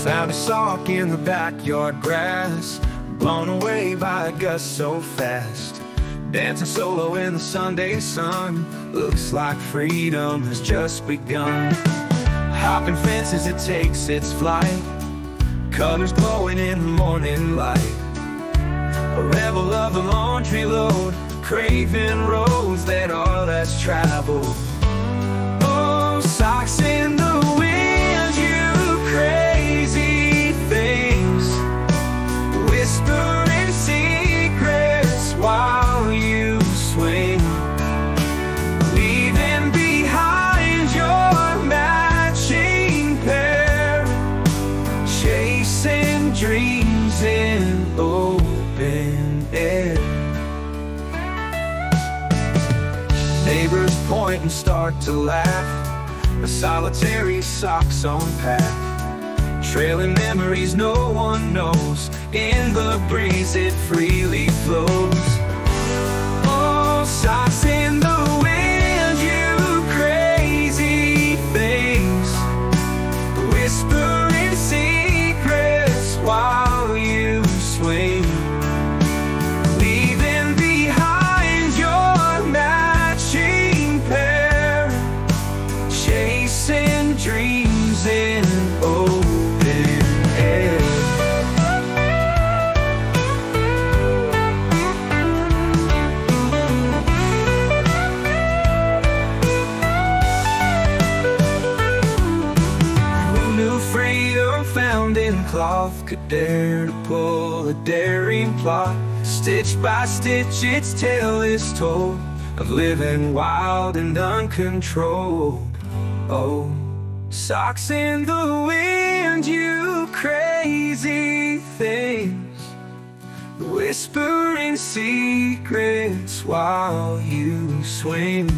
Found a sock in the backyard grass, blown away by a gust so fast. Dancing solo in the Sunday sun, looks like freedom has just begun. Hopping fences, it takes its flight, colors glowing in the morning light. A rebel of the laundry load, craving roads that are less traveled. Oh, socks in the wind, you crazy things, whispering secrets while you swing, leaving behind your matching pair, chasing dreams in open air. Neighbors point and start to laugh, a solitary sock's on path, trailing memories no one knows. In the breeze it freely flows. Oh, socks in the wind, you crazy things, whispering secrets while you swing, leaving behind your matching pair, chasing dreams in open air. Who knew freedom found in cloth could dare to pull a daring plot? Stitch by stitch its tale is told, of living wild and uncontrolled. Oh, socks in the wind, you crazy things, whispering secrets while you swing.